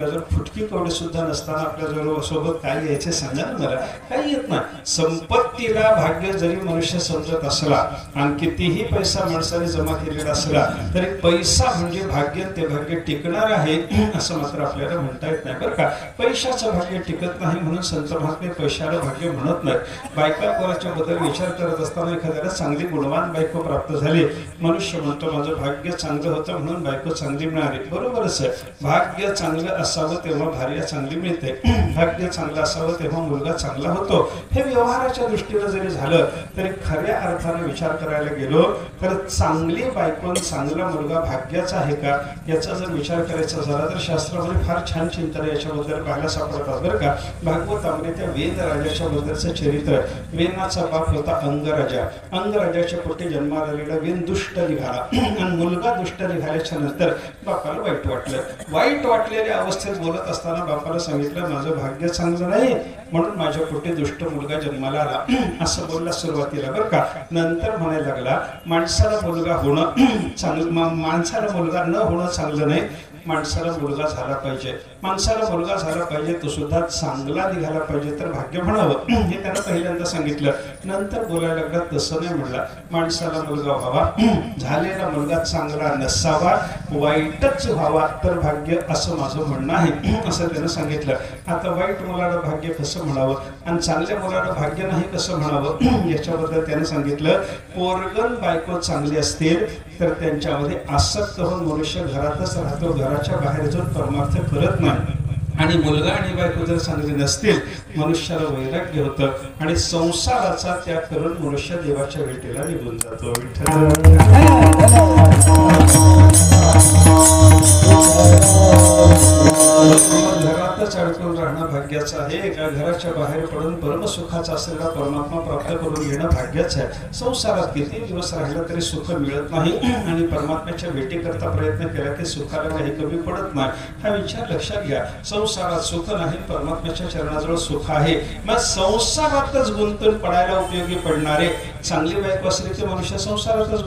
जर फुटकी कवडे सुद्धा नसताना आपल्या सोबत काय यायचे सांगा ना मला, काही येत नाही. संपत्तीला भाग्य जरी मनुष्य समजत असला आणि कितीही पैसा माणसाने जमा केलेला असला तरी पैसा म्हणजे भाग्य, ते भाग्य टिकणार आहे असं मात्र आपल्याला म्हणता येत नाही बरं का. पैशाचं भाग्य टिकत नाही म्हणून संत महात्मे पैशाला भाग्य म्हणत नाहीत. बायका पोराच्या बद्दल विचार करत असताना एखाद्याला चांगली गुणवान बायको प्राप्त झाली, मनुष्य म्हणतो माझं भाग्य चांगलं होतं म्हणून बायको चांगली मिळाली. बरोबरच आहे, भाग्य चांगलं असावं तेव्हा भार्या चांगली मिळते, भाग्य चांगलं असावं तेव्हा मुलगा चांगला होतो. हे व्यवहाराच्या दृष्टीनं जरी झालं तरी खऱ्या अर्थाने विचार करायला गेलो तर चांगली बायको चांगला मुलगा भाग्याचा आहे का याचा जर विचार करायचा झाला तर शास्त्रामध्ये फार छान चिंतन याच्याबद्दल पाहायला सापडतात बरं का. भागवतामध्ये त्या वेद राजाच्या बद्दलचं चरित्र. वेनाचा बाप होता अंगराजा. अंगराजाच्या पोटी जन्माला आलेला वेन दुष्ट निघाला आणि मुलगा दुष्ट निघाल्याच्या नंतर बापाला वाईट वाटलं. वाईट वाटलेल्या अवस्थेत बोलत असताना बापाला सांगितलं माझं भाग्य चांगलं नाही म्हणून माझ्या पोटी दुष्ट मुलगा जन्माला आला असं बोलला सुरुवातीला बरं का. नंतर म्हणायला लागला माणसाला मुलगा होणं चांगलं, माणसाला मुलगा न होणं चांगलं नाही, माणसाला मुलगा झाला पाहिजे. माणसाला मुलगा झाला पाहिजे तो सुद्धा चांगला निघाला पाहिजे तर भाग्य म्हणावं हे त्यानं पहिल्यांदा सांगितलं. नंतर बोलायला लागला तसं नाही म्हणला, माणसाला मुलगा व्हावा, झालेला मुलगा चांगला नसावा, वाईटच व्हावा तर भाग्य असं माझं म्हणणं आहे असं त्यानं सांगितलं. आता वाईट मुलाला भाग्य कसं म्हणावं आणि चांगल्या मुलाला भाग्य नाही कसं म्हणावं याच्याबद्दल त्यानं सांगितलं. पोरगण बायको चांगली असतील तर त्यांच्यामध्ये आसक्त होऊन मनुष्य घरातच राहतो, घराच्या बाहेर जाऊन परमार्थ करत नाही. आणि मुलगा आणि बायको जर चांगली नसतील मनुष्याला वैराग्य होतं आणि संसाराचा त्याग करून मनुष्य देवाच्या भेटीला निघून जातो. घरातच अडकून राहणं भाग्याचं आहे का घराच्या बाहेर पडून परमसुखाचा असलेला परमात्मा प्राप्त करून घेणं भाग्याचं आहे. संसारात किती दिवस राहिलं तरी सुख मिळत नाही आणि परमात्म्याच्या भेटीकरता प्रयत्न केला की सुखाला काही कमी पडत नाही. हा विचार लक्षात घ्या. संसारात सुख नाही, परमात्म्याच्या चरणाजवळ सुख आहे. मग संसारातच गुंतून पडायला उपयोगी पडणारे चांगली बायको असली की मनुष्य संसारातच